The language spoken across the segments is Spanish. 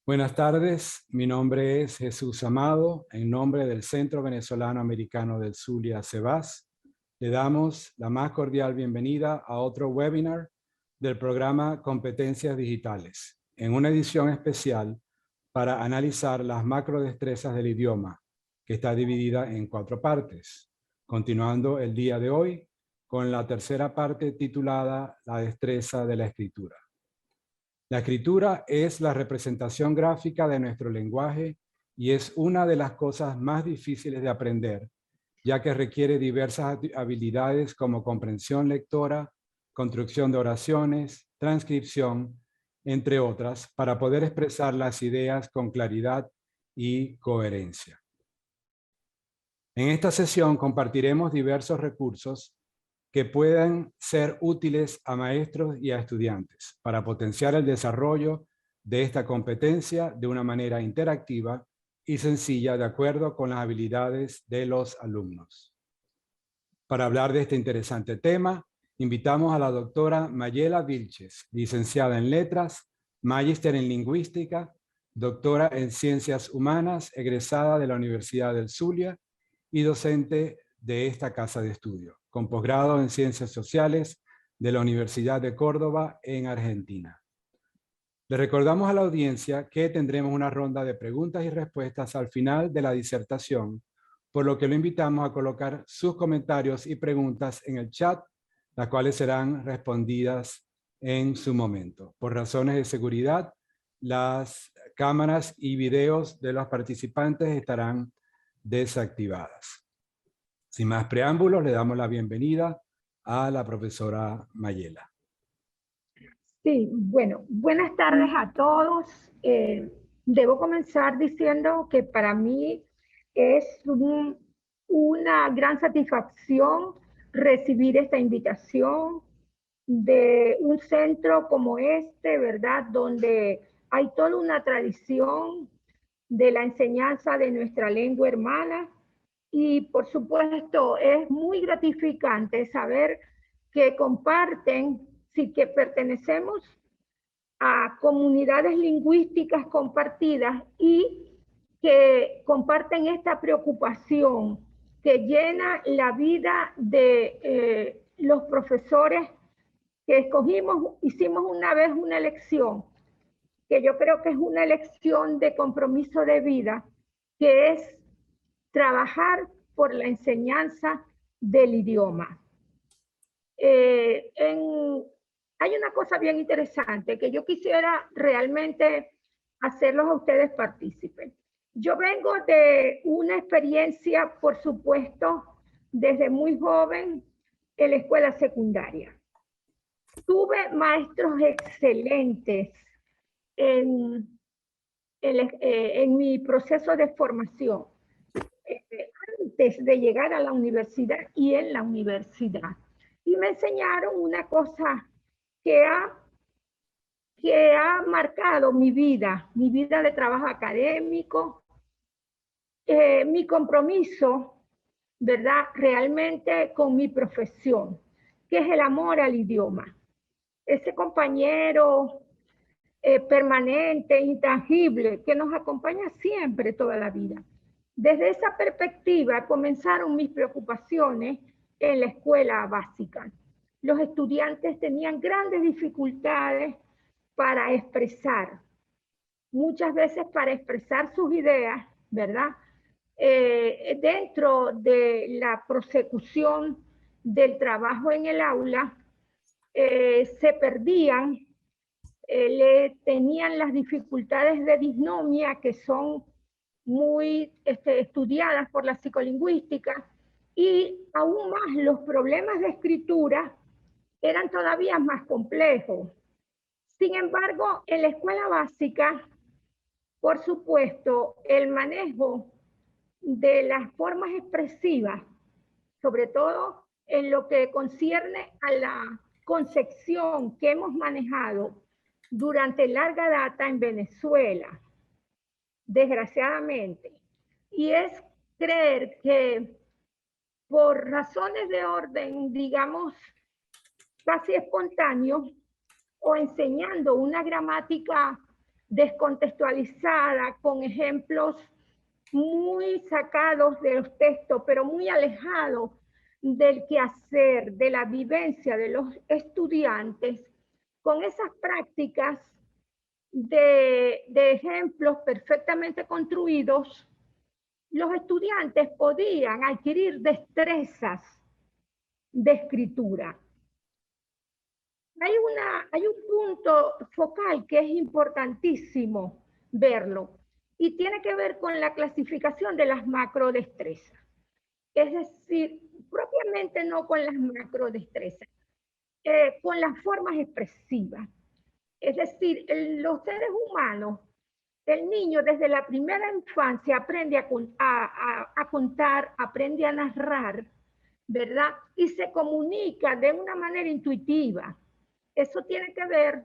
Buenas tardes, mi nombre es Jesús Amado. En nombre del Centro Venezolano Americano del Zulia, CEBAS, le damos la más cordial bienvenida a otro webinar del programa Competencias Digitales, en una edición especial para analizar las macrodestrezas del idioma, que está dividida en 4 partes, continuando el día de hoy con la tercera parte titulada La destreza de la escritura. La escritura es la representación gráfica de nuestro lenguaje y es una de las cosas más difíciles de aprender, ya que requiere diversas habilidades como comprensión lectora, construcción de oraciones, transcripción, entre otras, para poder expresar las ideas con claridad y coherencia. En esta sesión compartiremos diversos recursos que puedan ser útiles a maestros y a estudiantes para potenciar el desarrollo de esta competencia de una manera interactiva y sencilla de acuerdo con las habilidades de los alumnos. Para hablar de este interesante tema, invitamos a la doctora Mayela Vilches, licenciada en Letras, magíster en Lingüística, doctora en Ciencias Humanas, egresada de la Universidad del Zulia y docente de esta casa de estudio, con posgrado en Ciencias Sociales de la Universidad de Córdoba en Argentina. Le recordamos a la audiencia que tendremos una ronda de preguntas y respuestas al final de la disertación, por lo que lo invitamos a colocar sus comentarios y preguntas en el chat, las cuales serán respondidas en su momento. Por razones de seguridad, las cámaras y videos de los participantes estarán desactivadas. Sin más preámbulos, le damos la bienvenida a la profesora Mayela. Sí, bueno, buenas tardes a todos. Debo comenzar diciendo que para mí es una gran satisfacción recibir esta invitación de un centro como este, ¿verdad? Donde hay toda una tradición de la enseñanza de nuestra lengua hermana. Y por supuesto, es muy gratificante saber que comparten, sí, que pertenecemos a comunidades lingüísticas compartidas y que comparten esta preocupación que llena la vida de los profesores que escogimos. Hicimos una vez una elección, que yo creo que es una elección de compromiso de vida, que es trabajar por la enseñanza del idioma. Hay una cosa bien interesante que yo quisiera realmente hacerlos a ustedes partícipes. Yo vengo de una experiencia, por supuesto, desde muy joven en la escuela secundaria. Tuve maestros excelentes en mi proceso de formación, antes de llegar a la universidad y en la universidad. Y me enseñaron una cosa que ha marcado mi vida de trabajo académico, mi compromiso, ¿verdad? Realmente con mi profesión, que es el amor al idioma. Ese compañero permanente, intangible, que nos acompaña siempre toda la vida. Desde esa perspectiva comenzaron mis preocupaciones en la escuela básica. Los estudiantes tenían grandes dificultades para expresar, muchas veces para expresar sus ideas, ¿verdad? Dentro de la prosecución del trabajo en el aula, se perdían, tenían las dificultades de disnomia que son muy estudiadas por la psicolingüística, y aún más los problemas de escritura eran todavía más complejos. Sin embargo, en la escuela básica, por supuesto, el manejo de las formas expresivas, sobre todo en lo que concierne a la concepción que hemos manejado durante larga data en Venezuela, desgraciadamente, y es creer que por razones de orden, digamos, casi espontáneo, o enseñando una gramática descontextualizada, con ejemplos muy sacados de los textos, pero muy alejados del quehacer, de la vivencia de los estudiantes, con esas prácticas de ejemplos perfectamente construidos, los estudiantes podían adquirir destrezas de escritura. Hay un punto focal que es importantísimo verlo y tiene que ver con la clasificación de las macrodestrezas. Es decir, propiamente no con las macrodestrezas, con las formas expresivas. Es decir, los seres humanos, el niño desde la primera infancia aprende a contar, aprende a narrar, ¿verdad? Y se comunica de una manera intuitiva. Eso tiene que ver,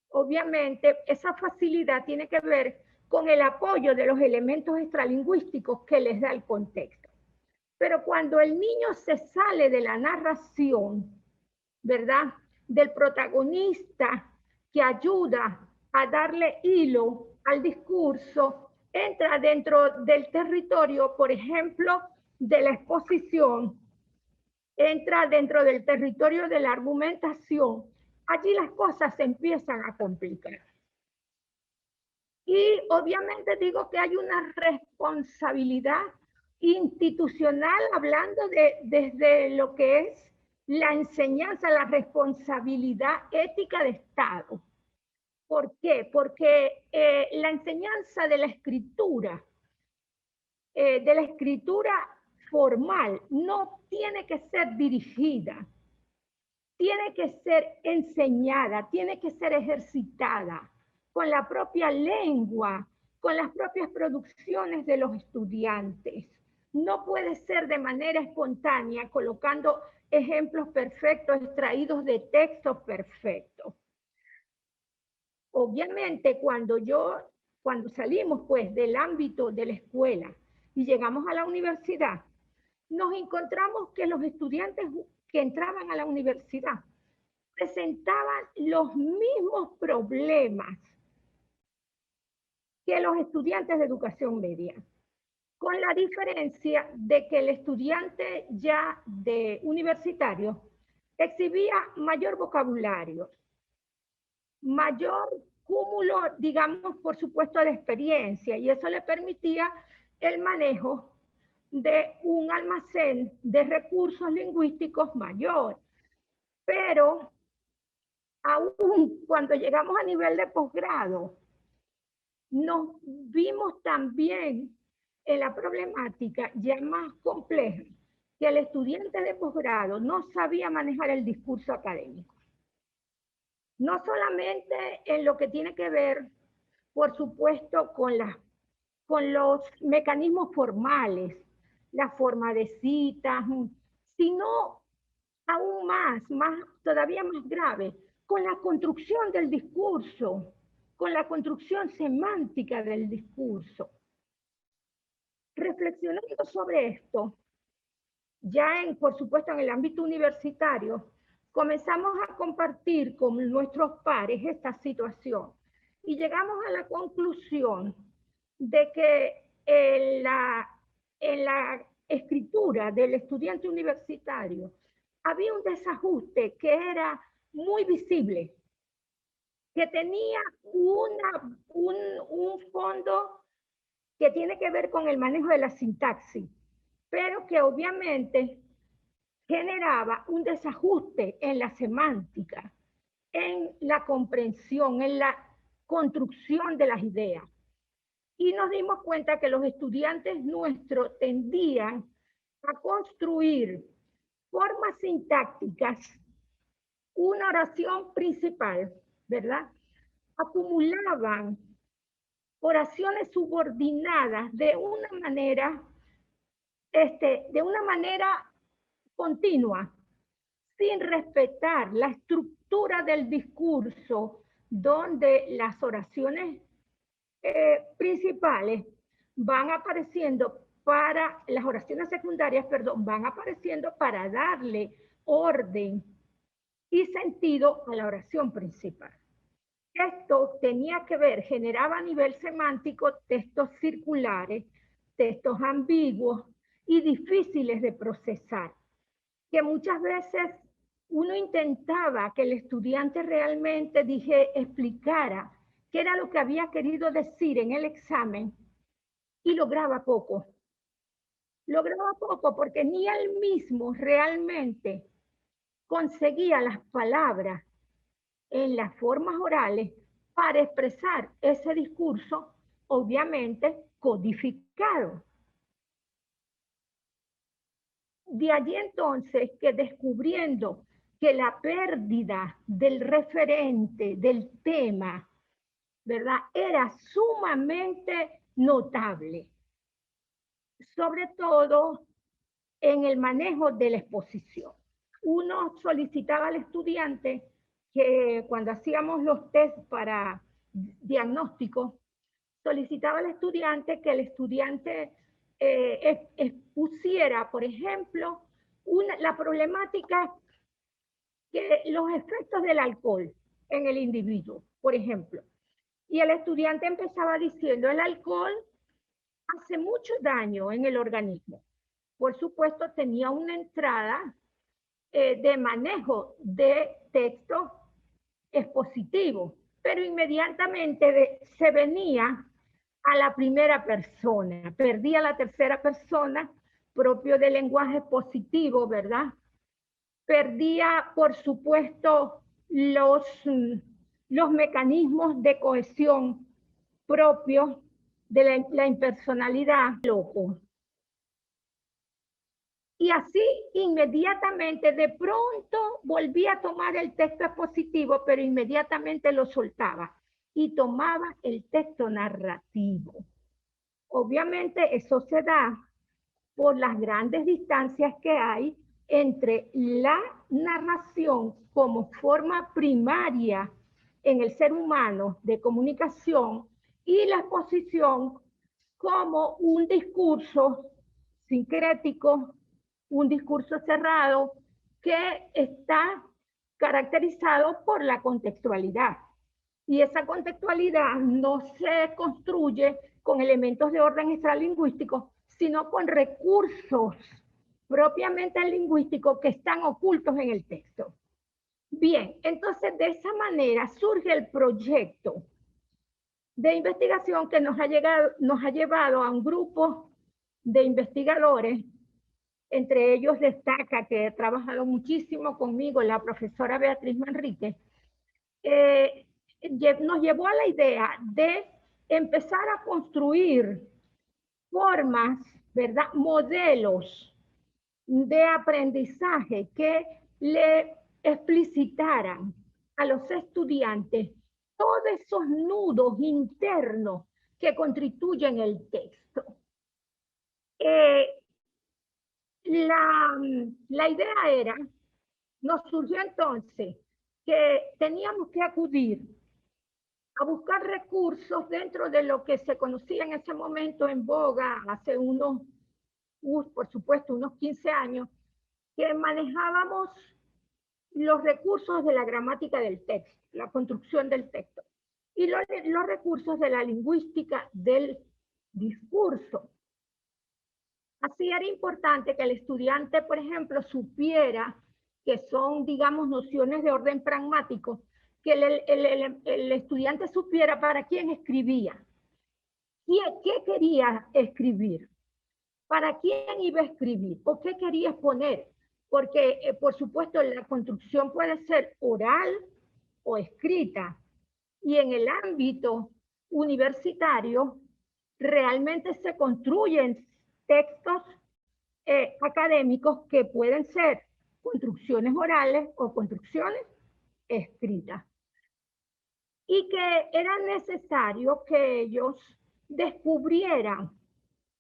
obviamente, esa facilidad tiene que ver con el apoyo de los elementos extralingüísticos que les da el contexto. Pero cuando el niño se sale de la narración, ¿verdad? Del protagonista que ayuda a darle hilo al discurso, entra dentro del territorio, por ejemplo, de la exposición, entra dentro del territorio de la argumentación. Allí las cosas se empiezan a complicar. Y obviamente digo que hay una responsabilidad institucional, hablando desde lo que es la enseñanza, la responsabilidad ética de Estado. ¿Por qué? Porque la enseñanza de la escritura formal, no tiene que ser dirigida, tiene que ser enseñada, tiene que ser ejercitada con la propia lengua, con las propias producciones de los estudiantes. No puede ser de manera espontánea, colocando ejemplos perfectos extraídos de textos perfectos. Obviamente, cuando salimos pues del ámbito de la escuela y llegamos a la universidad, nos encontramos que los estudiantes que entraban a la universidad presentaban los mismos problemas que los estudiantes de educación media, con la diferencia de que el estudiante ya de universitario exhibía mayor vocabulario, mayor cúmulo, digamos, por supuesto, de experiencia, y eso le permitía el manejo de un almacén de recursos lingüísticos mayor. Pero aún cuando llegamos a nivel de posgrado, nos vimos también en la problemática ya más compleja, que el estudiante de posgrado no sabía manejar el discurso académico. No solamente en lo que tiene que ver, por supuesto, con los mecanismos formales, la forma de citas, sino aún todavía más grave, con la construcción del discurso, con la construcción semántica del discurso. Reflexionando sobre esto, ya por supuesto en el ámbito universitario, comenzamos a compartir con nuestros pares esta situación y llegamos a la conclusión de que en la escritura del estudiante universitario había un desajuste que era muy visible, que tenía un fondo que tiene que ver con el manejo de la sintaxis, pero que obviamente generaba un desajuste en la semántica, en la comprensión, en la construcción de las ideas. Y nos dimos cuenta que los estudiantes nuestros tendían a construir formas sintácticas, una oración principal, ¿verdad? Acumulaban oraciones subordinadas de una manera continua, sin respetar la estructura del discurso, donde las oraciones principales van apareciendo las oraciones secundarias, perdón, van apareciendo para darle orden y sentido a la oración principal. Esto tenía que ver, generaba a nivel semántico textos circulares, textos ambiguos y difíciles de procesar, que muchas veces uno intentaba que el estudiante realmente explicara qué era lo que había querido decir en el examen y lograba poco. Lograba poco porque ni él mismo realmente conseguía las palabras en las formas orales para expresar ese discurso, obviamente codificado. De allí entonces que descubriendo que la pérdida del referente, del tema, ¿verdad? Era sumamente notable, sobre todo en el manejo de la exposición. Uno solicitaba al estudiante que cuando hacíamos los test para diagnóstico, solicitaba al estudiante que el estudiante expusiera, por ejemplo, la problemática que los efectos del alcohol en el individuo, por ejemplo. Y el estudiante empezaba diciendo, el alcohol hace mucho daño en el organismo. Por supuesto, tenía una entrada de manejo de texto expositivo, pero inmediatamente se venía a la primera persona, perdía la tercera persona, propio del lenguaje positivo, ¿verdad? Perdía, por supuesto, los mecanismos de cohesión propios de la impersonalidad, loco. Y así inmediatamente, de pronto, volvía a tomar el texto expositivo, pero inmediatamente lo soltaba y tomaba el texto narrativo. Obviamente eso se da por las grandes distancias que hay entre la narración como forma primaria en el ser humano de comunicación y la exposición como un discurso sincrético, un discurso cerrado que está caracterizado por la contextualidad. Y esa contextualidad no se construye con elementos de orden extralingüístico, sino con recursos propiamente lingüísticos que están ocultos en el texto. Bien, entonces de esa manera surge el proyecto de investigación que nos ha llevado a un grupo de investigadores. Entre ellos destaca que ha trabajado muchísimo conmigo la profesora Beatriz Manrique, nos llevó a la idea de empezar a construir formas, ¿verdad? Modelos de aprendizaje que le explicitaran a los estudiantes todos esos nudos internos que constituyen el texto. La idea era, nos surgió entonces que teníamos que acudir a buscar recursos dentro de lo que se conocía en ese momento en boga, hace por supuesto, unos 15 años, que manejábamos los recursos de la gramática del texto, la construcción del texto, y los recursos de la lingüística del discurso. Así era importante que el estudiante, por ejemplo, supiera que son, digamos, nociones de orden pragmático, que el estudiante supiera para quién escribía, qué quería escribir, para quién iba a escribir o qué quería exponer, porque, por supuesto, la construcción puede ser oral o escrita, y en el ámbito universitario realmente se construyen textos académicos que pueden ser construcciones orales o construcciones escritas. Y que era necesario que ellos descubrieran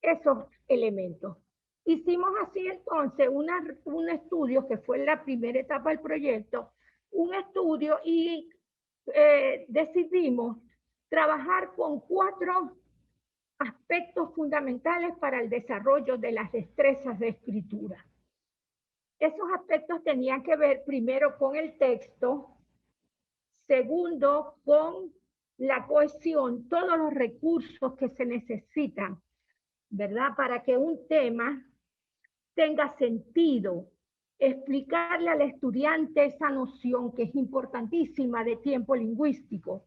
esos elementos. Hicimos así entonces un estudio que fue la primera etapa del proyecto, un estudio y decidimos trabajar con 4 aspectos fundamentales para el desarrollo de las destrezas de escritura. Esos aspectos tenían que ver primero con el texto, Segundo, con la cohesión, todos los recursos que se necesitan, ¿verdad? Para que un tema tenga sentido. Explicarle al estudiante esa noción que es importantísima de tiempo lingüístico,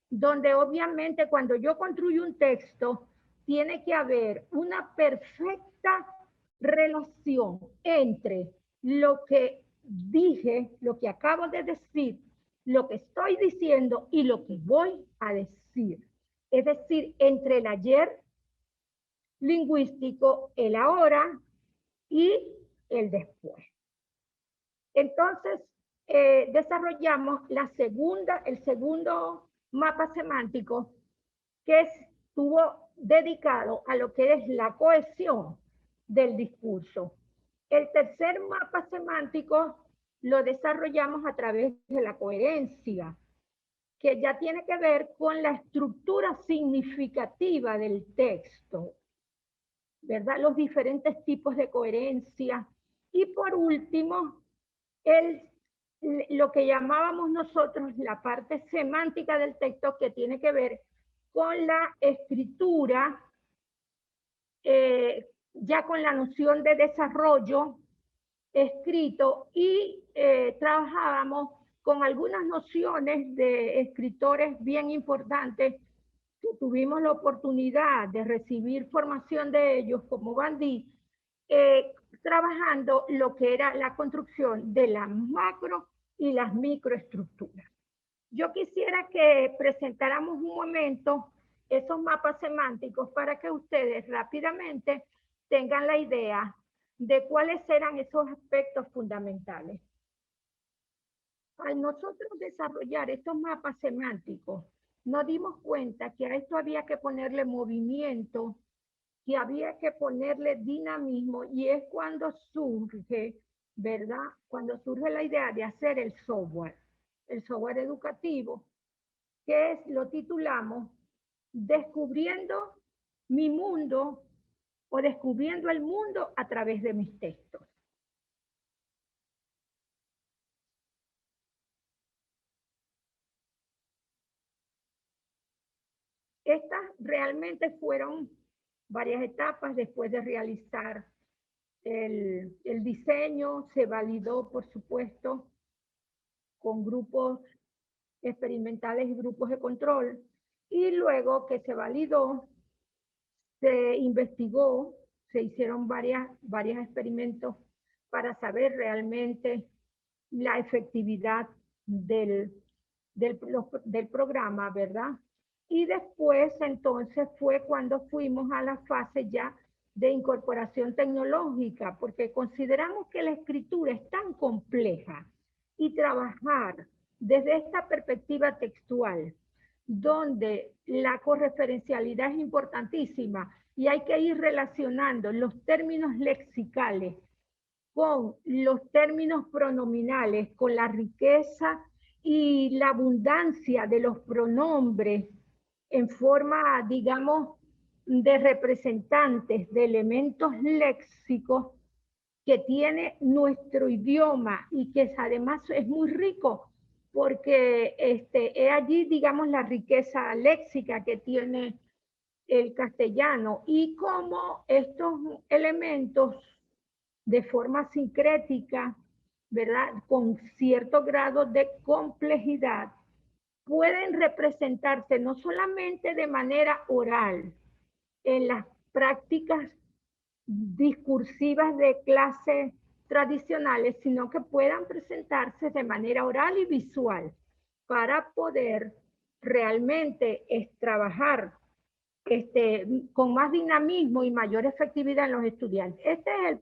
donde obviamente cuando yo construyo un texto, tiene que haber una perfecta relación entre lo que dije, lo que acabo de decir, lo que estoy diciendo y lo que voy a decir. Es decir, entre el ayer lingüístico, el ahora y el después. Entonces, desarrollamos el segundo mapa semántico que estuvo dedicado a lo que es la cohesión del discurso. El tercer mapa semántico lo desarrollamos a través de la coherencia, que ya tiene que ver con la estructura significativa del texto, ¿verdad? Los diferentes tipos de coherencia. Y por último, lo que llamábamos nosotros la parte semántica del texto, que tiene que ver con la escritura, ya con la noción de desarrollo escrito, y trabajábamos con algunas nociones de escritores bien importantes que tuvimos la oportunidad de recibir formación de ellos, como Bandí, trabajando lo que era la construcción de las macro y las microestructuras. Yo quisiera que presentáramos un momento esos mapas semánticos para que ustedes rápidamente tengan la idea de cuáles eran esos aspectos fundamentales. Al nosotros desarrollar estos mapas semánticos, nos dimos cuenta que a esto había que ponerle movimiento, que había que ponerle dinamismo, y es cuando surge, ¿verdad? Cuando surge la idea de hacer el software educativo, que lo titulamos Descubriendo mi mundo, o descubriendo el mundo a través de mis textos. Estas realmente fueron varias etapas después de realizar el diseño. Se validó, por supuesto, con grupos experimentales y grupos de control, y luego que se validó, se investigó, se hicieron varios experimentos para saber realmente la efectividad del programa, ¿verdad? Y después entonces fue cuando fuimos a la fase ya de incorporación tecnológica, porque consideramos que la escritura es tan compleja, y trabajar desde esta perspectiva textual, donde la correferencialidad es importantísima y hay que ir relacionando los términos lexicales con los términos pronominales, con la riqueza y la abundancia de los pronombres en forma, digamos, de representantes de elementos léxicos que tiene nuestro idioma, y que además es muy rico, porque es allí, digamos, la riqueza léxica que tiene el castellano, y cómo estos elementos de forma sincrética, ¿verdad?, con cierto grado de complejidad, pueden representarse no solamente de manera oral en las prácticas discursivas de clase tradicionales, sino que puedan presentarse de manera oral y visual, para poder realmente trabajar con más dinamismo y mayor efectividad en los estudiantes. Este es el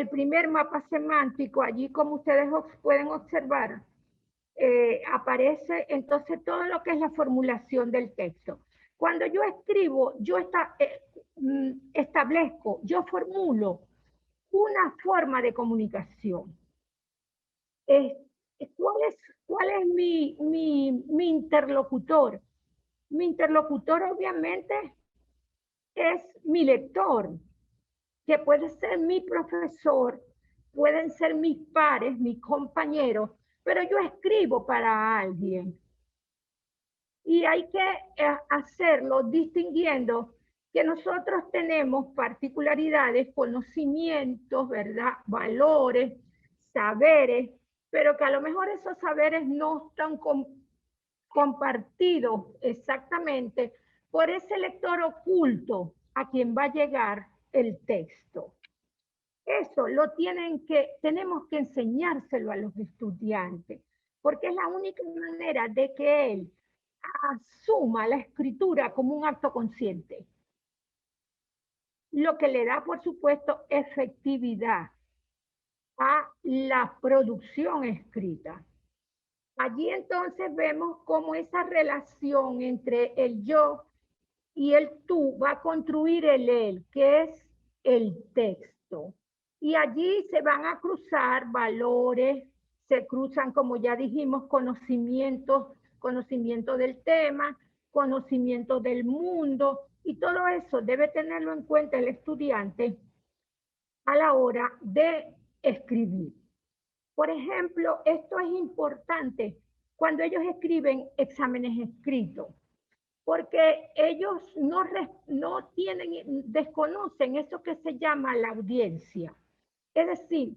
primer mapa semántico. Allí, como ustedes pueden observar, aparece entonces todo lo que es la formulación del texto. Cuando yo escribo, yo establezco, yo formulo una forma de comunicación. ¿Cuál es mi interlocutor? Mi interlocutor obviamente es mi lector, que puede ser mi profesor, pueden ser mis pares, mis compañeros, pero yo escribo para alguien. Y hay que hacerlo distinguiendo que nosotros tenemos particularidades, conocimientos, ¿verdad? Valores, saberes, pero que a lo mejor esos saberes no están compartidos exactamente por ese lector oculto a quien va a llegar el texto. Eso tenemos que enseñárselo a los estudiantes, porque es la única manera de que él asuma la escritura como un acto consciente. Lo que le da, por supuesto, efectividad a la producción escrita. Allí entonces vemos cómo esa relación entre el yo y el tú va a construir el él, que es el texto. Y allí se van a cruzar valores, se cruzan, como ya dijimos, conocimiento del tema, conocimiento del mundo, y todo eso debe tenerlo en cuenta el estudiante a la hora de escribir. Por ejemplo, esto es importante cuando ellos escriben exámenes escritos, porque ellos desconocen eso que se llama la audiencia. Es decir,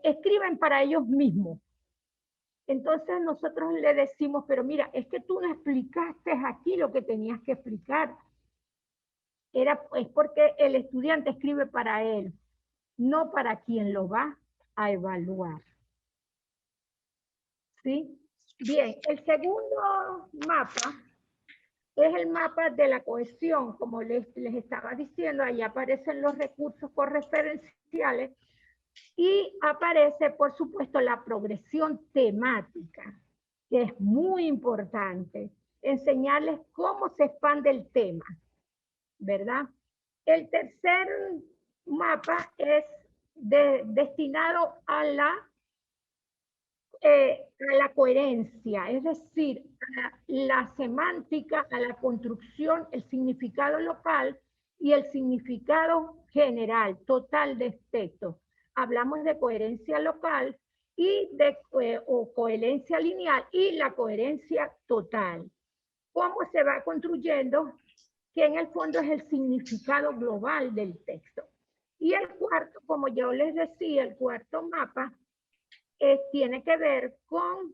escriben para ellos mismos. Entonces nosotros le decimos, pero mira, es que tú no explicaste aquí lo que tenías que explicar. Es porque el estudiante escribe para él, no para quien lo va a evaluar. ¿Sí? Bien, el segundo mapa es el mapa de la cohesión. Como les estaba diciendo, ahí aparecen los recursos correferenciales y aparece, por supuesto, la progresión temática, que es muy importante. Enseñarles cómo se expande el tema, ¿verdad? El tercer mapa es destinado a la coherencia, es decir, a la semántica, a la construcción, el significado local y el significado general, total de texto. Hablamos de coherencia local y o coherencia lineal y la coherencia total. ¿Cómo se va construyendo? Que en el fondo es el significado global del texto. Y el cuarto, como yo les decía, el cuarto mapa tiene que ver con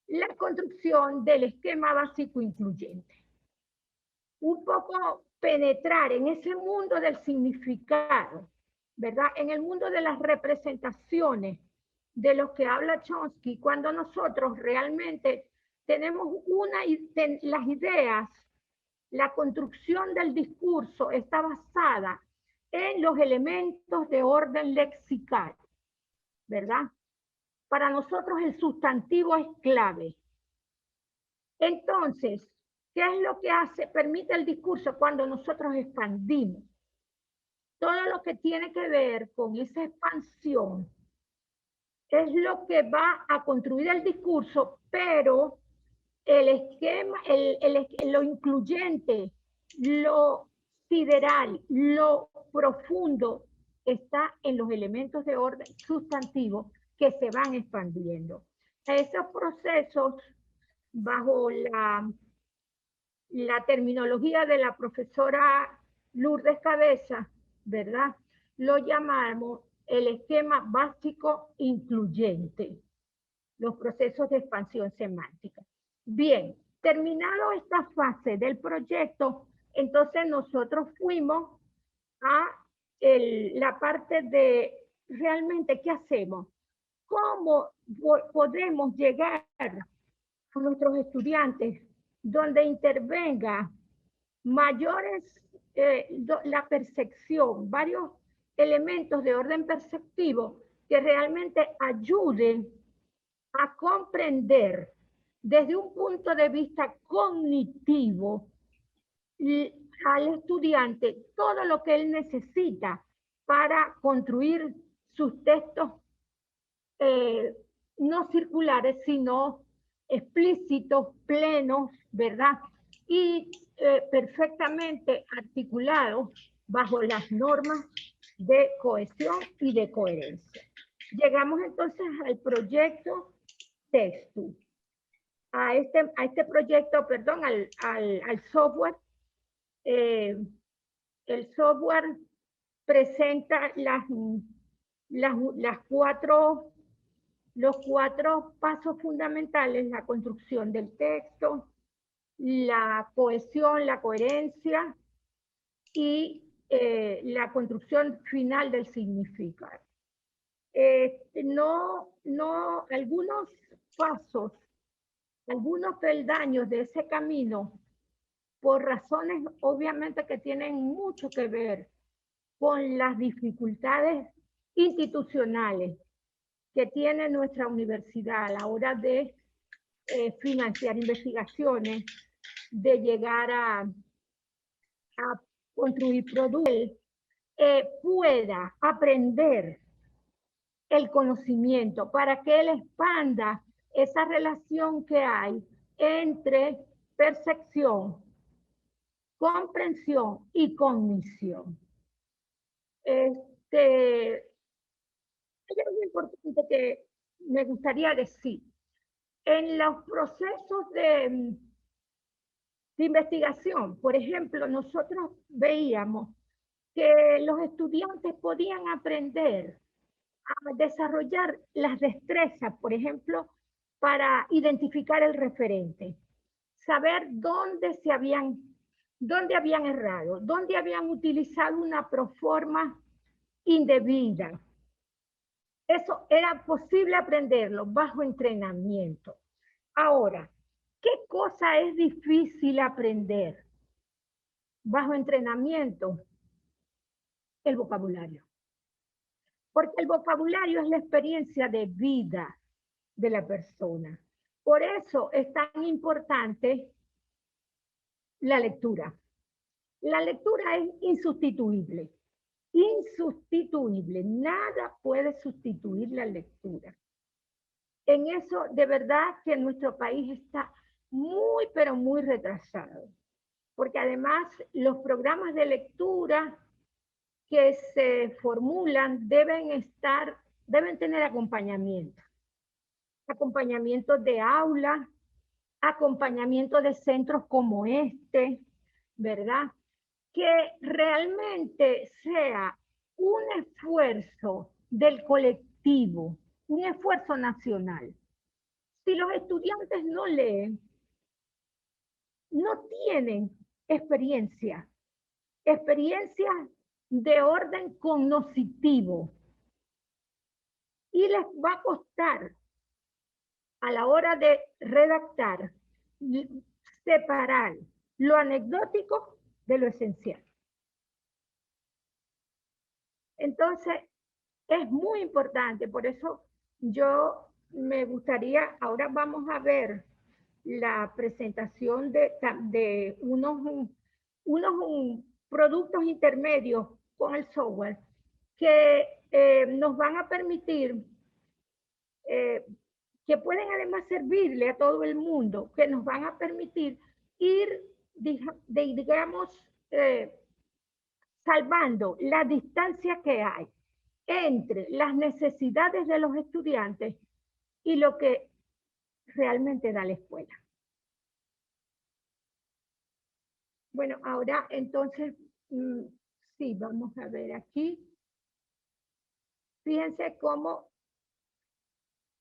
la construcción del esquema básico incluyente. Un poco penetrar en ese mundo del significado, ¿verdad? En el mundo de las representaciones de los que habla Chomsky, cuando nosotros realmente tenemos las ideas, la construcción del discurso está basada en los elementos de orden lexical, ¿verdad? Para nosotros el sustantivo es clave. Entonces, ¿qué es lo que permite el discurso cuando nosotros expandimos? Todo lo que tiene que ver con esa expansión es lo que va a construir el discurso, pero el esquema, lo incluyente, lo sideral, lo profundo, está en los elementos de orden sustantivo que se van expandiendo. Esos procesos, bajo la terminología de la profesora Lourdes Cabeza, ¿verdad? Lo llamamos el esquema básico incluyente, los procesos de expansión semántica. Bien, terminado esta fase del proyecto, entonces nosotros fuimos a la parte de realmente qué hacemos, cómo podemos llegar a nuestros estudiantes donde intervenga la percepción, varios elementos de orden perceptivo que realmente ayuden a comprender desde un punto de vista cognitivo al estudiante todo lo que él necesita para construir sus textos no circulares, sino explícitos, plenos, ¿verdad? Y perfectamente articulados bajo las normas de cohesión y de coherencia. Llegamos entonces al proyecto Textu. A este proyecto, perdón, al software. El software presenta los cuatro pasos fundamentales: la construcción del texto, la cohesión, la coherencia y la construcción final del significado. Algunos pasos, algunos peldaños de ese camino, por razones obviamente que tienen mucho que ver con las dificultades institucionales que tiene nuestra universidad a la hora de financiar investigaciones, de llegar a construir productos, pueda aprender el conocimiento para que él expanda esa relación que hay entre percepción, comprensión y cognición. Hay algo importante que me gustaría decir. En los procesos de investigación, por ejemplo, nosotros veíamos que los estudiantes podían aprender a desarrollar las destrezas, por ejemplo, para identificar el referente, saber dónde habían errado, dónde habían utilizado una proforma indebida. Eso era posible aprenderlo bajo entrenamiento. Ahora, ¿qué cosa es difícil aprender bajo entrenamiento? El vocabulario. Porque el vocabulario es la experiencia de vida de la persona. Por eso es tan importante la lectura. La lectura es insustituible. Insustituible. Nada puede sustituir la lectura. En eso, de verdad que nuestro país está muy, pero muy retrasado. Porque además los programas de lectura que se formulan deben tener acompañamiento. Acompañamiento de aula, acompañamiento de centros como este, ¿verdad? Que realmente sea un esfuerzo del colectivo, un esfuerzo nacional. Si los estudiantes no leen, no tienen experiencia de orden cognoscitivo, y les va a costar a la hora de redactar separar lo anecdótico de lo esencial. Entonces, es muy importante, por eso yo me gustaría, ahora vamos a ver la presentación de unos productos intermedios con el software que nos van a permitir, que pueden además servirle a todo el mundo, que nos van a permitir ir, digamos, salvando la distancia que hay entre las necesidades de los estudiantes y lo que realmente da la escuela. Bueno, ahora entonces, sí, vamos a ver aquí. Fíjense cómo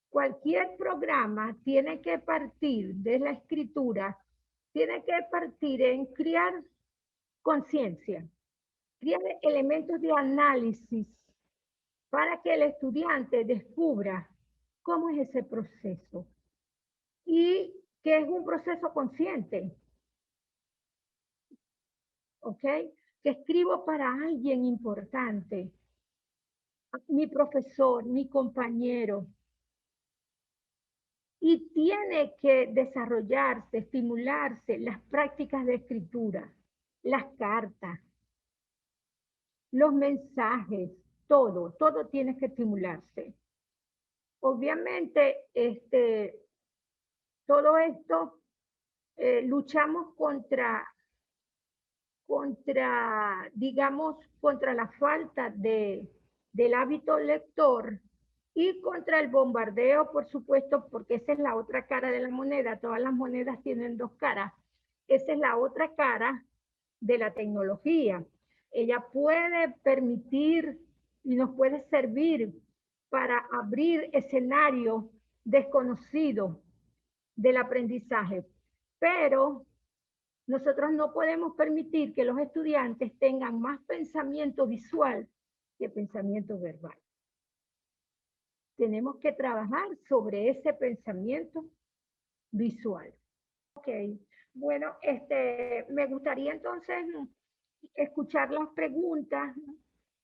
cualquier programa tiene que partir de la escritura, tiene que partir en crear conciencia, crear elementos de análisis para que el estudiante descubra cómo es ese proceso y que es un proceso consciente. ¿Ok? Que escribo para alguien importante, mi profesor, mi compañero. Y tiene que desarrollarse, estimularse las prácticas de escritura, las cartas, los mensajes, todo tiene que estimularse. Obviamente, todo esto luchamos contra contra, digamos, contra la falta del hábito lector y contra el bombardeo, por supuesto, porque esa es la otra cara de la moneda. Todas las monedas tienen dos caras. Esa es la otra cara de la tecnología. Ella puede permitir y nos puede servir para abrir escenarios desconocidos del aprendizaje, pero nosotros no podemos permitir que los estudiantes tengan más pensamiento visual que pensamiento verbal. Tenemos que trabajar sobre ese pensamiento visual. Ok, bueno, me gustaría entonces escuchar las preguntas,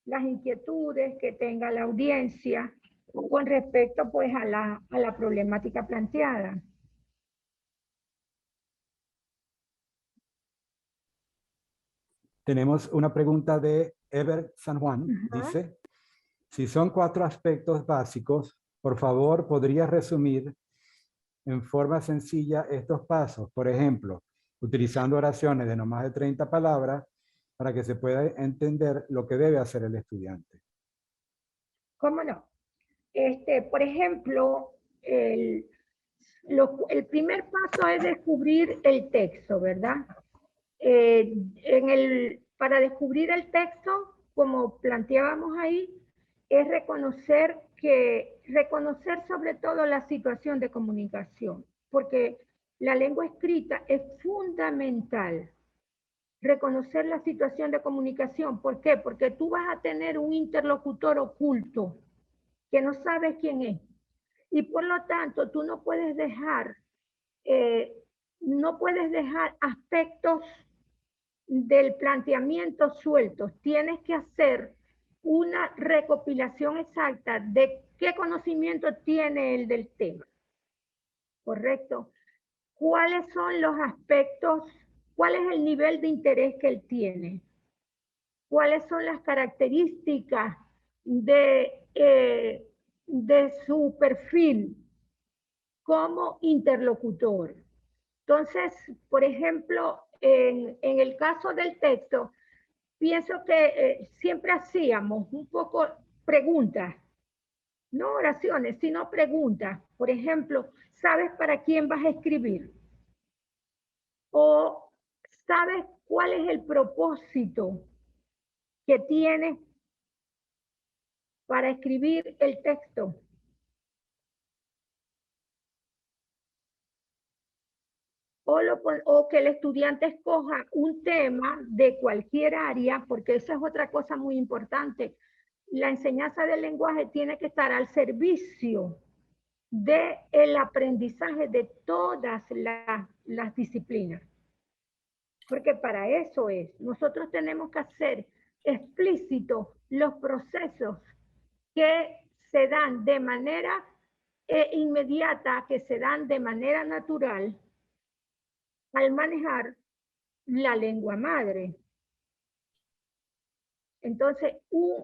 las inquietudes que tenga la audiencia con respecto pues a la problemática planteada. Tenemos una pregunta de Ever San Juan. Dice, si son 4 aspectos básicos, por favor, ¿podrías resumir en forma sencilla estos pasos? Por ejemplo, utilizando oraciones de no más de 30 palabras para que se pueda entender lo que debe hacer el estudiante. ¿Cómo no? Por ejemplo, el primer paso es descubrir el texto, ¿verdad? Para descubrir el texto, como planteábamos ahí, es reconocer sobre todo la situación de comunicación, porque la lengua escrita es fundamental. Reconocer la situación de comunicación. ¿Por qué? Porque tú vas a tener un interlocutor oculto que no sabes quién es. Y por lo tanto, tú no puedes dejar aspectos del planteamiento sueltos. Tienes que hacer una recopilación exacta de qué conocimiento tiene él del tema. ¿Correcto? ¿Cuáles son los aspectos? ¿Cuál es el nivel de interés que él tiene? ¿Cuáles son las características de su perfil como interlocutor? Entonces, por ejemplo, en el caso del texto, pienso que siempre hacíamos un poco preguntas, no oraciones, sino preguntas. Por ejemplo, ¿sabes para quién vas a escribir? ¿O sabes cuál es el propósito que tienes para escribir el texto? O que el estudiante escoja un tema de cualquier área, porque esa es otra cosa muy importante. La enseñanza del lenguaje tiene que estar al servicio del aprendizaje de todas las disciplinas. Porque para eso es. Nosotros tenemos que hacer explícitos los procesos que se dan de manera inmediata, que se dan de manera natural al manejar la lengua madre. Entonces,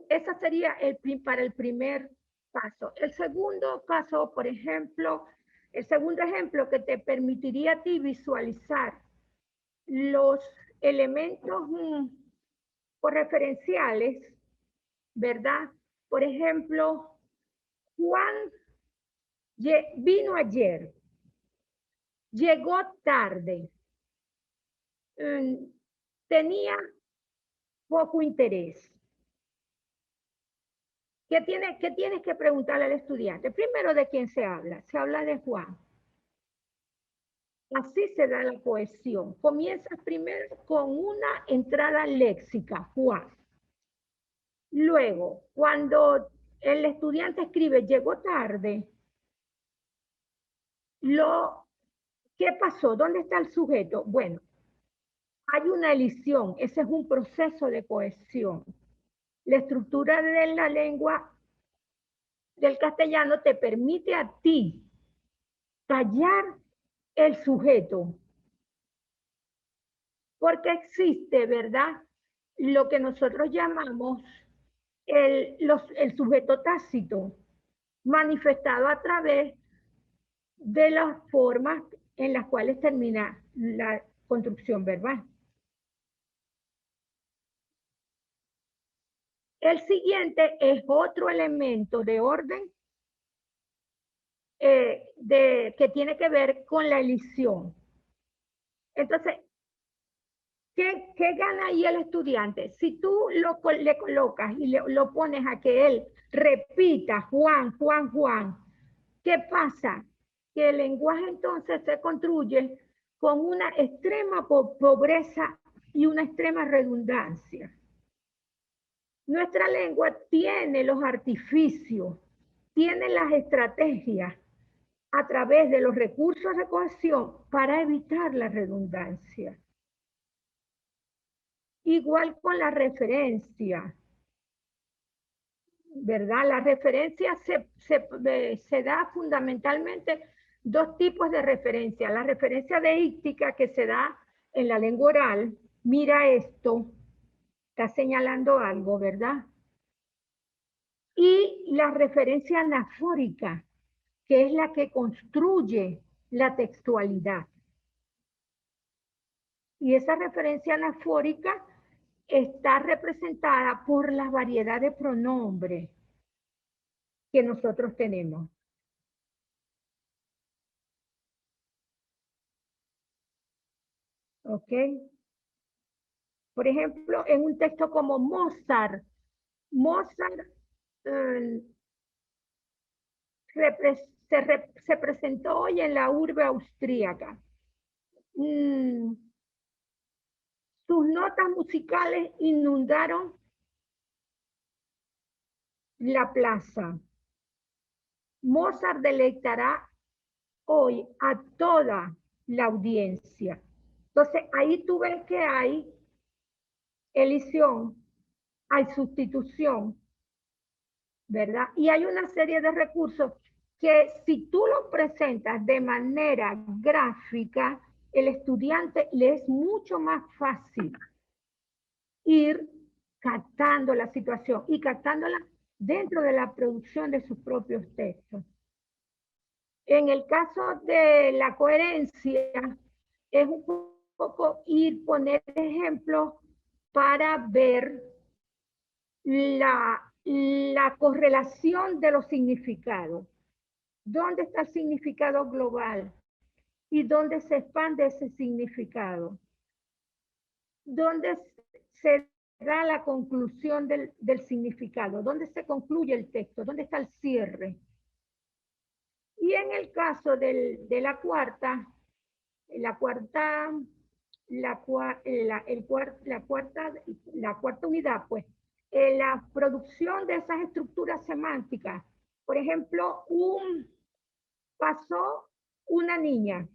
esa sería para el primer paso. El segundo paso, por ejemplo, el segundo ejemplo que te permitiría a ti visualizar los elementos referenciales, ¿verdad? Por ejemplo, Juan vino ayer, llegó tarde, tenía poco interés. ¿Qué tienes que preguntarle al estudiante? Primero, ¿de quién se habla? Se habla de Juan. Así se da la cohesión. Comienzas primero con una entrada léxica, Juan. Luego, cuando el estudiante escribe llegó tarde, ¿qué pasó? ¿Dónde está el sujeto? Bueno, hay una elisión. Ese es un proceso de cohesión. La estructura de la lengua del castellano te permite a ti callar el sujeto. Porque existe, ¿verdad? Lo que nosotros llamamos el sujeto tácito, manifestado a través de las formas en las cuales termina la construcción verbal. El siguiente es otro elemento de orden que tiene que ver con la elisión. Entonces, ¿qué gana ahí el estudiante? Si tú le colocas y lo pones a que él repita Juan, Juan, Juan, ¿qué pasa? Que el lenguaje entonces se construye con una extrema pobreza y una extrema redundancia. Nuestra lengua tiene los artificios, tiene las estrategias a través de los recursos de cohesión para evitar la redundancia. Igual con la referencia, ¿verdad? La referencia se da fundamentalmente dos tipos de referencia. La referencia deíctica que se da en la lengua oral, mira esto, está señalando algo, ¿verdad? Y la referencia anafórica, que es la que construye la textualidad. Y esa referencia anafórica está representada por la variedad de pronombres que nosotros tenemos. ¿Ok? Por ejemplo, en un texto como Mozart, Mozart se presentó hoy en la urbe austríaca. Sus notas musicales inundaron la plaza. Mozart deleitará hoy a toda la audiencia. Entonces, ahí tú ves que hay elisión, hay sustitución, ¿verdad? Y hay una serie de recursos que si tú los presentas de manera gráfica, el estudiante le es mucho más fácil ir captando la situación y captándola dentro de la producción de sus propios textos. En el caso de la coherencia, es un poco poner ejemplos para ver la correlación de los significados. ¿Dónde está el significado global? ¿Y dónde se expande ese significado? ¿Dónde se da la conclusión del significado? ¿Dónde se concluye el texto? ¿Dónde está el cierre? Y en el caso de la cuarta unidad, pues, la producción de esas estructuras semánticas. Por ejemplo, pasó una niña.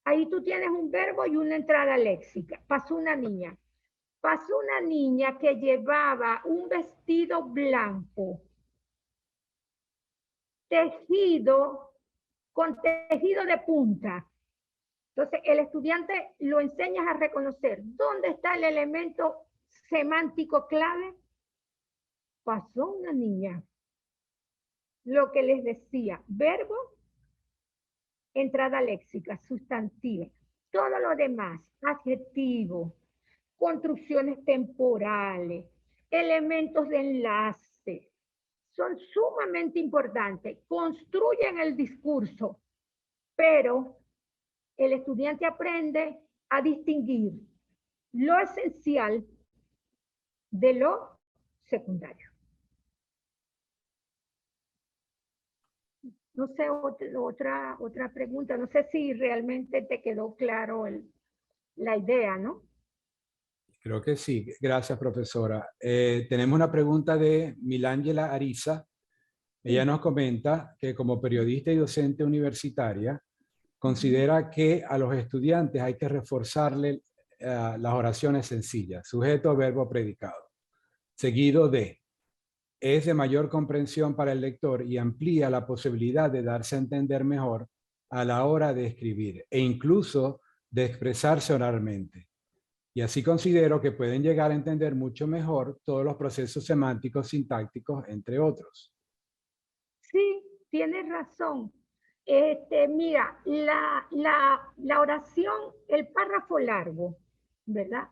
Ahí tú tienes un verbo y una entrada léxica. Pasó una niña. Pasó una niña que llevaba un vestido blanco, tejido, con tejido de punta. Entonces, el estudiante lo enseñas a reconocer dónde está el elemento semántico clave. Pasó una niña. Lo que les decía, verbo, entrada léxica, sustantiva. Todo lo demás, adjetivo, construcciones temporales, elementos de enlace, son sumamente importantes. Construyen el discurso, pero el estudiante aprende a distinguir lo esencial de lo secundario. No sé, otra pregunta. No sé si realmente te quedó claro la idea, ¿no? Creo que sí. Gracias, profesora. Tenemos una pregunta de Milángela Ariza. Ella nos comenta que como periodista y docente universitaria, considera que a los estudiantes hay que reforzarle las oraciones sencillas, sujeto, verbo, predicado, seguido de, es de mayor comprensión para el lector y amplía la posibilidad de darse a entender mejor a la hora de escribir e incluso de expresarse oralmente. Y así considero que pueden llegar a entender mucho mejor todos los procesos semánticos, sintácticos, entre otros. Sí, tienes razón. Mira, la oración, el párrafo largo, ¿verdad?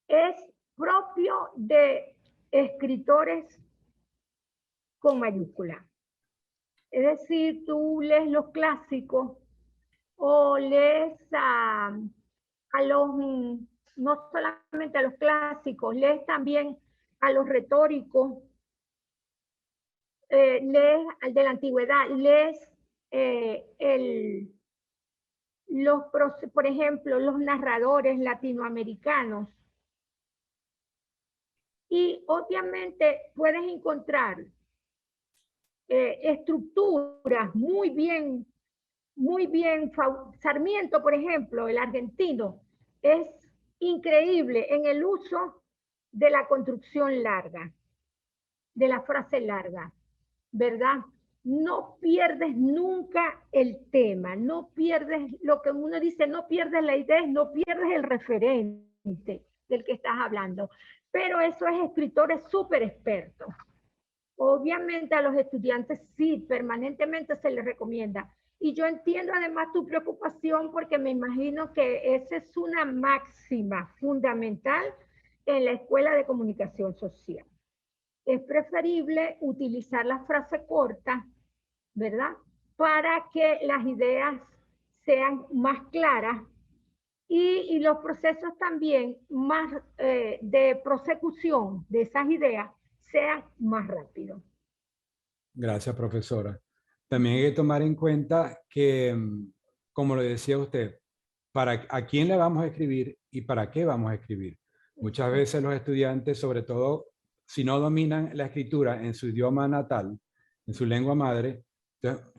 Es propio de escritores con mayúscula. Es decir, tú lees los clásicos o lees a los, no solamente a los clásicos, lees también a los retóricos, lees al de la antigüedad, lees por ejemplo, los narradores latinoamericanos. Y obviamente puedes encontrar estructuras muy bien. Sarmiento, por ejemplo, el argentino, es increíble en el uso de la construcción larga, de la frase larga, ¿verdad? No pierdes nunca el tema, no pierdes lo que uno dice, no pierdes la idea, no pierdes el referente del que estás hablando. Pero eso es escritores súper expertos. Obviamente a los estudiantes sí, permanentemente se les recomienda. Y yo entiendo además tu preocupación porque me imagino que esa es una máxima fundamental en la Escuela de Comunicación Social. Es preferible utilizar la frase corta, ¿verdad? Para que las ideas sean más claras y los procesos también más de prosecución de esas ideas sean más rápidos. Gracias, profesora. También hay que tomar en cuenta que, como le decía usted, a quién le vamos a escribir y para qué vamos a escribir. Muchas veces los estudiantes, sobre todo si no dominan la escritura en su idioma natal, en su lengua madre,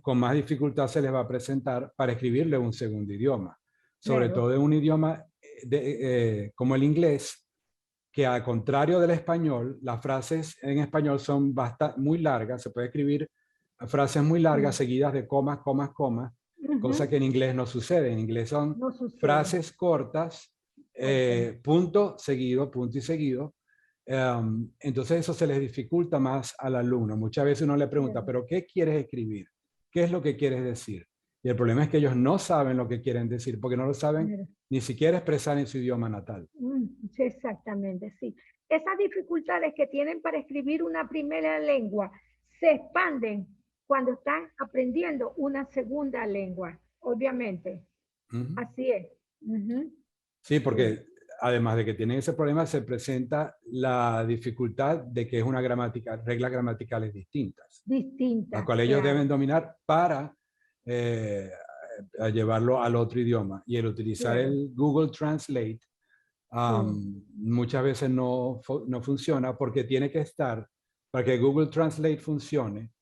con más dificultad se les va a presentar para escribirle un segundo idioma. Sobre Claro. todo en un idioma como el inglés, que al contrario del español, las frases en español son muy largas, se puede escribir frases muy largas seguidas de comas, comas, comas, cosa que en inglés no sucede. En inglés son No sucede. frases cortas, punto y seguido. Entonces eso se les dificulta más al alumno. Muchas veces uno le pregunta, ¿pero qué quieres escribir? ¿Qué es lo que quieres decir? Y el problema es que ellos no saben lo que quieren decir, porque no lo saben ni siquiera expresar en su idioma natal. Sí, exactamente, sí. Esas dificultades que tienen para escribir una primera lengua se expanden cuando están aprendiendo una segunda lengua, obviamente. Así es. Sí, porque además de que tienen ese problema, se presenta la dificultad de que es una gramática, reglas gramaticales distintas. Las cuales ellos deben dominar para llevarlo al otro idioma. Y el utilizar el Google Translate muchas veces no funciona porque tiene que estar, para que Google Translate funcione,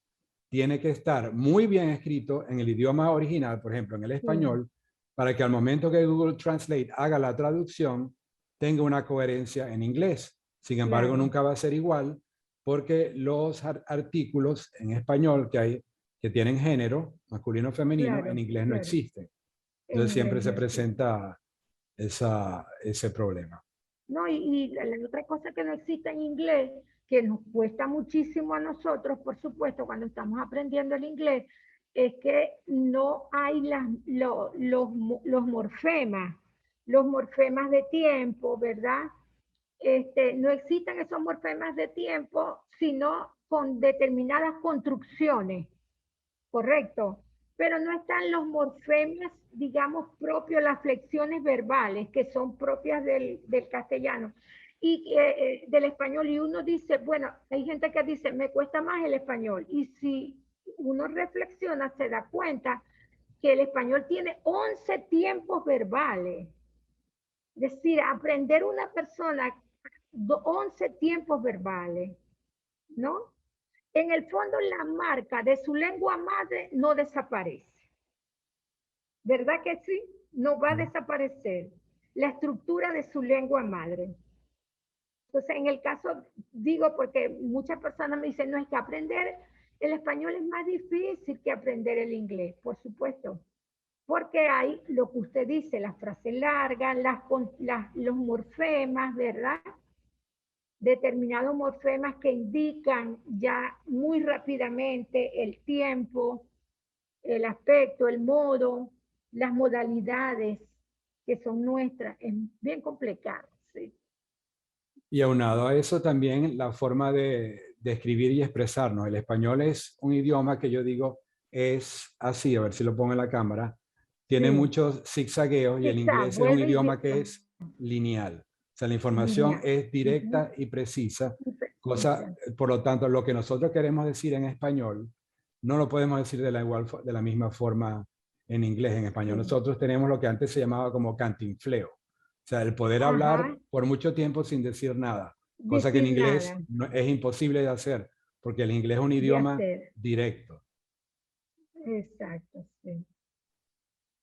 tiene que estar muy bien escrito en el idioma original, por ejemplo, en el español, para que al momento que Google Translate haga la traducción, tenga una coherencia en inglés. Sin embargo, nunca va a ser igual porque los artículos en español que tienen género, masculino o femenino, en inglés no existen. Entonces siempre se presenta ese problema. No, y la otra cosa que no existe en inglés, que nos cuesta muchísimo a nosotros, por supuesto, cuando estamos aprendiendo el inglés, es que no hay los morfemas de tiempo, ¿verdad? No existen esos morfemas de tiempo, sino con determinadas construcciones, ¿correcto? Pero no están los morfemas, digamos, propios, las flexiones verbales, que son propias del castellano y del español. Y uno dice, bueno, hay gente que dice, me cuesta más el español. Y si uno reflexiona, se da cuenta que el español tiene 11 tiempos verbales. Es decir, aprender una persona 11 tiempos verbales, ¿no? En el fondo, la marca de su lengua madre no desaparece. ¿Verdad que sí? No va a desaparecer la estructura de su lengua madre. Entonces, en el caso, digo, porque muchas personas me dicen, no, es que aprender el español es más difícil que aprender el inglés, por supuesto. Porque hay lo que usted dice, las frases largas, los morfemas, ¿verdad? Determinados morfemas que indican ya muy rápidamente el tiempo, el aspecto, el modo, las modalidades que son nuestras. Es bien complicado, sí. Y aunado a eso también la forma de escribir y expresarnos. El español es un idioma que yo digo es así, a ver si lo pongo en la cámara. Tiene Sí, muchos zigzagueos y el zigzag, inglés es un vuelve y idioma que viene, es lineal. O sea, la información lineal. es Ujú, directa y precisa. y Cosa, precisa. por lo tanto, lo que nosotros queremos decir en español no lo podemos decir de la misma forma en inglés. En español Sí. nosotros tenemos lo que antes se llamaba como cantinfleo. O sea, el poder hablar Ajá, por mucho tiempo sin decir nada, cosa que en decir inglés nada, es imposible de hacer, porque el inglés es un de idioma hacer. directo. Exacto, sí.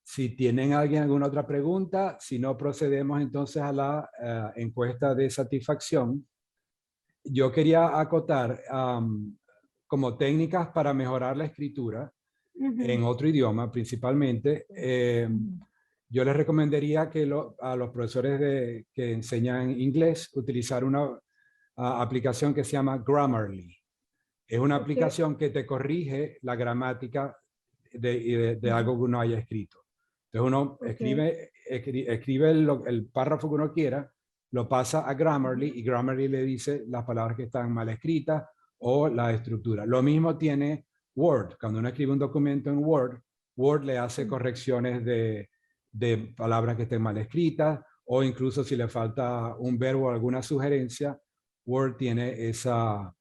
Si tienen alguna otra pregunta, si no procedemos entonces a la encuesta de satisfacción. Yo quería acotar como técnicas para mejorar la escritura Ujú, en otro idioma principalmente. ujú. Yo les recomendaría que a los profesores que enseñan inglés utilizar una aplicación que se llama Grammarly. Es una Ok. aplicación que te corrige la gramática de Ujú, algo que uno haya escrito. Entonces uno ok. escribe el párrafo que uno quiera, lo pasa a Grammarly Ujú, y Grammarly le dice las palabras que están mal escritas o la estructura. Lo mismo tiene Word. Cuando uno escribe un documento en Word, Word le hace sí, correcciones de palabras que estén mal escritas o incluso si le falta un verbo o alguna sugerencia, Word tiene esa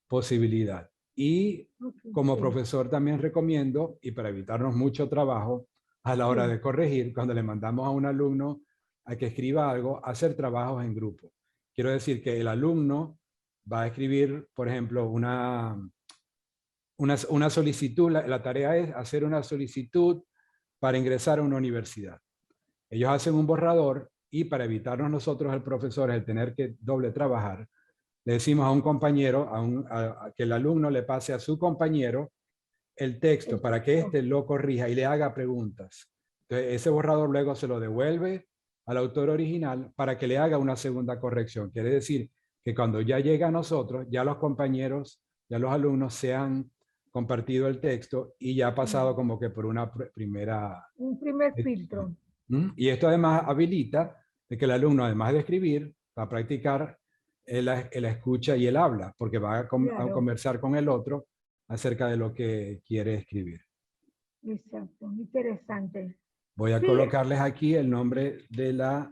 posibilidad. Y ok, como sí, profesor también recomiendo, y para evitarnos mucho trabajo a la hora sí. de corregir, cuando le mandamos a un alumno a que escriba algo, hacer trabajos en grupo. Quiero decir que el alumno va a escribir, por ejemplo, una solicitud, la tarea es hacer una solicitud para ingresar a una universidad. Ellos hacen un borrador y para evitarnos nosotros, el profesor, el tener que doble trabajar, le decimos a un compañero, a que el alumno le pase a su compañero el texto El para que texto. éste lo corrija y le haga preguntas. Entonces, ese borrador luego se lo devuelve al autor original para que le haga una segunda corrección. Quiere decir que cuando ya llega a nosotros, ya los compañeros, ya los alumnos se han compartido el texto y ya ha pasado Ujú. como que por una primera Un primer lectura. filtro. Y esto además habilita de que el alumno, además de escribir, va a practicar el escucha y el habla, porque va a Claro, conversar con el otro acerca de lo que quiere escribir. exacto. Interesante. Voy a Sí, colocarles aquí el nombre de la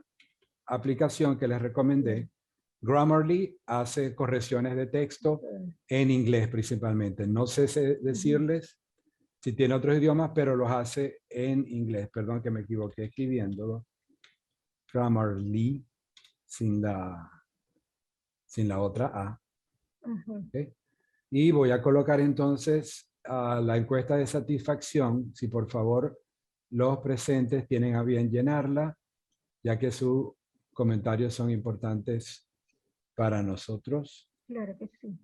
aplicación que les sí, recomendé. Grammarly hace correcciones de texto sí. en inglés principalmente. No sé Ujú. decirles si tiene otros idiomas, pero los hace en inglés. Perdón que me equivoqué escribiéndolo. Grammarly sin la otra A. Ajá. ¿Ok? Y voy a colocar entonces la encuesta de satisfacción, si por favor los presentes tienen a bien llenarla, ya que sus comentarios son importantes para nosotros. Claro que sí.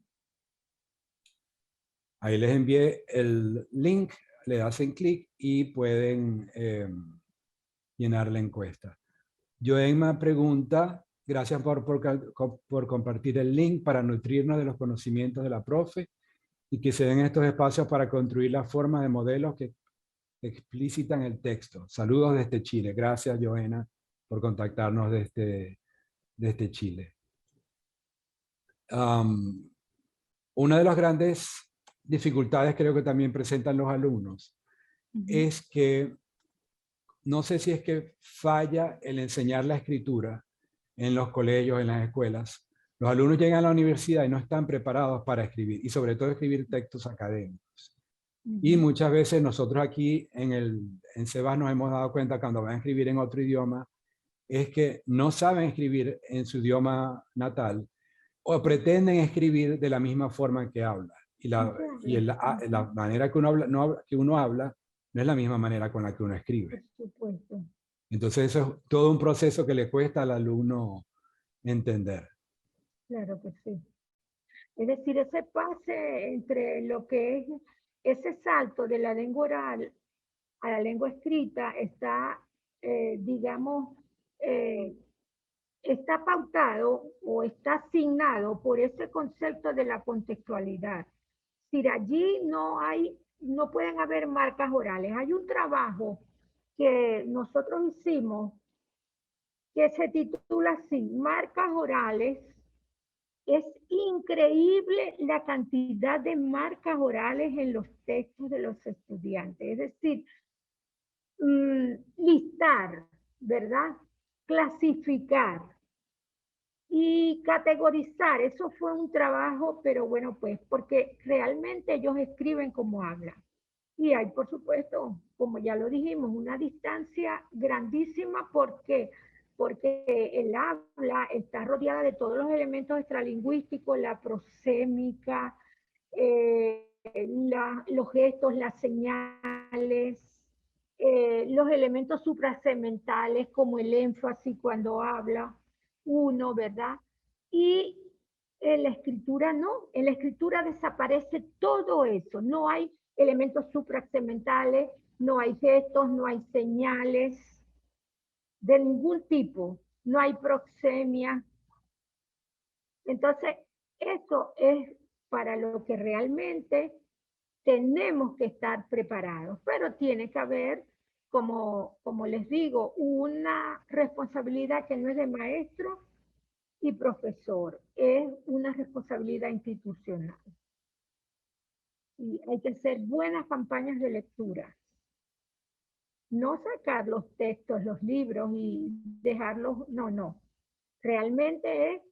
Ahí les envié el link, le hacen clic y pueden llenar la encuesta. Joemma pregunta, gracias por compartir el link para nutrirnos de los conocimientos de la profe y que se den estos espacios para construir las formas de modelos que explicitan el texto. Saludos desde Chile. Gracias, Joena, por contactarnos desde Chile. Una de las grandes dificultades creo que también presentan los alumnos Ujú, es que no sé si es que falla el enseñar la escritura en los colegios, en las escuelas. Los alumnos llegan a la universidad y no están preparados para escribir, y sobre todo escribir textos académicos. Y ujú. muchas veces nosotros aquí en Sebas nos hemos dado cuenta cuando van a escribir en otro idioma, es que no saben escribir en su idioma natal o pretenden escribir de la misma forma que habla. Y ¿En la, qué y habla? el- Ujú. la manera que uno habla, que uno habla no es la misma manera con la que uno Por escribe. supuesto. Entonces eso es todo un proceso que le cuesta al alumno entender. Claro que sí. Es decir, ese pase entre lo que es ese salto de la lengua oral a la lengua escrita está, digamos, eh, está pautado o está asignado por ese concepto de la contextualidad. Si allí no hay, no pueden haber marcas orales. Hay un trabajo que nosotros hicimos que se titula así, Marcas orales Es increíble la cantidad de marcas orales en los textos de los estudiantes. Es decir, listar, ¿verdad? Clasificar y categorizar. Eso fue un trabajo, pero bueno, pues, porque realmente ellos escriben como hablan. Y hay, por supuesto, como ya lo dijimos, una distancia grandísima. ¿Por qué? Porque el habla está rodeada de todos los elementos extralingüísticos, la prosémica, los gestos, las señales, los elementos suprasementales como el énfasis cuando habla uno, ¿verdad? Y en la escritura no, en la escritura desaparece todo eso, no hay elementos suprasementales, no hay gestos, no hay señales de ningún tipo, no hay proxemia. Entonces, eso es para lo que realmente tenemos que estar preparados, pero tiene que haber, como les digo, una responsabilidad que no es de maestro y profesor, es una responsabilidad institucional. Y hay que hacer buenas campañas de lectura. No sacar los textos, los libros y dejarlos, no, no. Realmente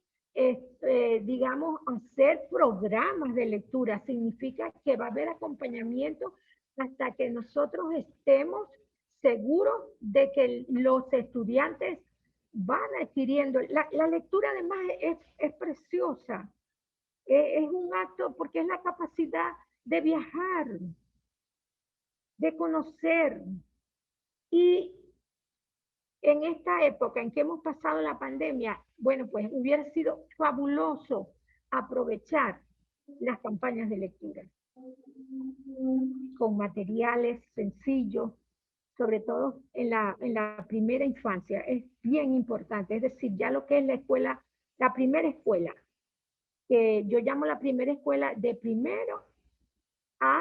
digamos, hacer programas de lectura. Significa que va a haber acompañamiento hasta que nosotros estemos seguros de que los estudiantes van adquiriendo. La lectura además es preciosa. Es un acto porque es la capacidad de viajar, de conocer. Y en esta época en que hemos pasado la pandemia, bueno, pues hubiera sido fabuloso aprovechar las campañas de lectura con materiales sencillos, sobre todo en la primera infancia. Es bien importante, es decir, ya lo que es la escuela, la primera escuela, que yo llamo la primera escuela de primero a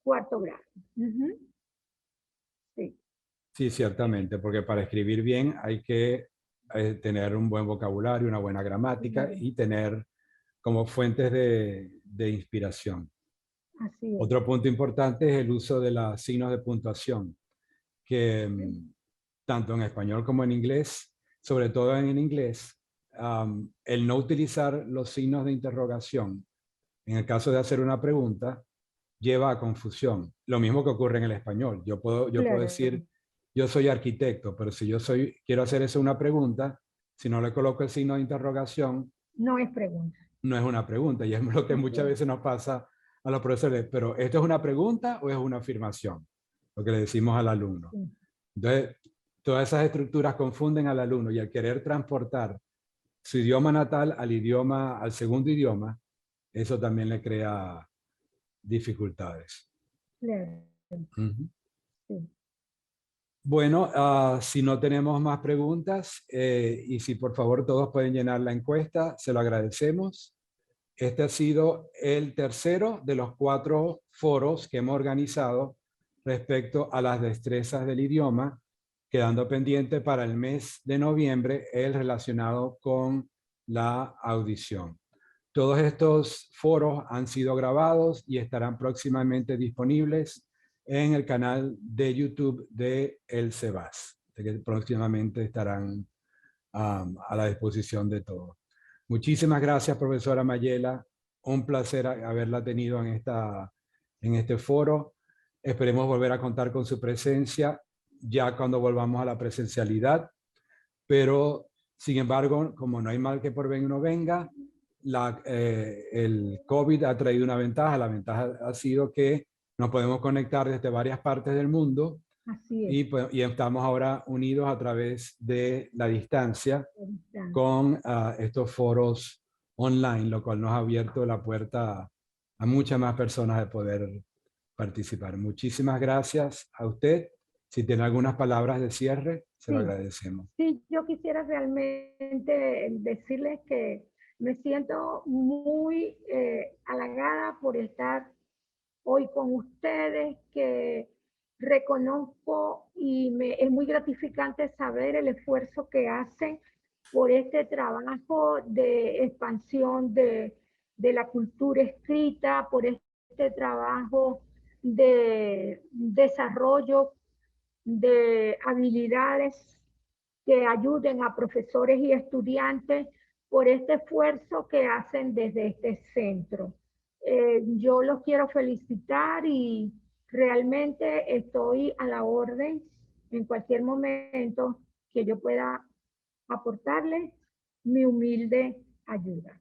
cuarto grado. Sí. Sí, ciertamente, porque para escribir bien hay que tener un buen vocabulario, una buena gramática y tener como fuentes de inspiración. Así es. Otro punto importante es el uso de los signos de puntuación, que tanto en español como en inglés, sobre todo en inglés, el no utilizar los signos de interrogación en el caso de hacer una pregunta lleva a confusión. Lo mismo que ocurre en el español. Yo puedo Claro, decir, yo soy arquitecto, pero si quiero hacer eso una pregunta, si no le coloco el signo de interrogación, no es pregunta. no es una pregunta. Y es lo que Así muchas es. veces nos pasa a los profesores. Pero ¿esto es una pregunta o es una afirmación? Lo que le decimos al alumno. Sí. Entonces, todas esas estructuras confunden al alumno y al querer transportar su idioma natal al segundo idioma, eso también le crea dificultades. Claro, Ujú. sí. Bueno, si no tenemos más preguntas y si por favor todos pueden llenar la encuesta, se lo agradecemos. Este ha sido el tercero de los 4 foros que hemos organizado respecto a las destrezas del idioma, quedando pendiente para el mes de noviembre el relacionado con la audición. Todos estos foros han sido grabados y estarán próximamente disponibles en el canal de YouTube de El Cebas, que próximamente estarán a la disposición de todos. Muchísimas gracias, profesora Mayela. Un placer haberla tenido en este foro. Esperemos volver a contar con su presencia ya cuando volvamos a la presencialidad, pero sin embargo, como no hay mal que por bien no venga, el COVID ha traído una ventaja. La ventaja ha sido que nos podemos conectar desde varias partes del mundo Así es. y estamos ahora unidos a través de la distancia Está. con estos foros online, lo cual nos ha abierto la puerta a muchas más personas de poder participar. Muchísimas gracias a usted. Si tiene algunas palabras de cierre, se lo Sí, agradecemos. sí, yo quisiera realmente decirles que me siento muy halagada por estar hoy con ustedes, que reconozco y me es muy gratificante saber el esfuerzo que hacen por este trabajo de expansión de la cultura escrita, por este trabajo de desarrollo de habilidades que ayuden a profesores y estudiantes, por este esfuerzo que hacen desde este centro. Yo los quiero felicitar y realmente estoy a la orden en cualquier momento que yo pueda aportarles mi humilde ayuda.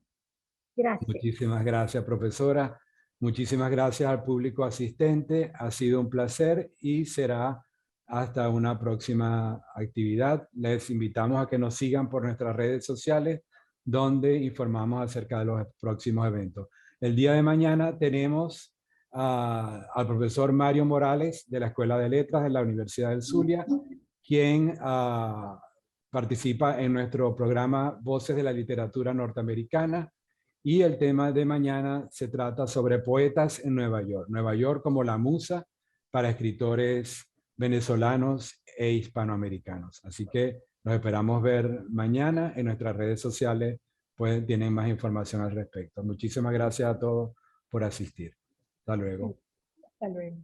Gracias. Muchísimas gracias, profesora. Muchísimas gracias al público asistente. Ha sido un placer y será hasta una próxima actividad. Les invitamos a que nos sigan por nuestras redes sociales, donde informamos acerca de los próximos eventos. El día de mañana tenemos al profesor Mario Morales de la Escuela de Letras de la Universidad del Zulia, quien participa en nuestro programa Voces de la Literatura Norteamericana. Y el tema de mañana se trata sobre poetas en Nueva York. Nueva York como la musa para escritores venezolanos e hispanoamericanos. Así que los esperamos ver mañana en nuestras redes sociales, pues tienen más información al respecto. Muchísimas gracias a todos por asistir. Hasta luego. Hasta luego.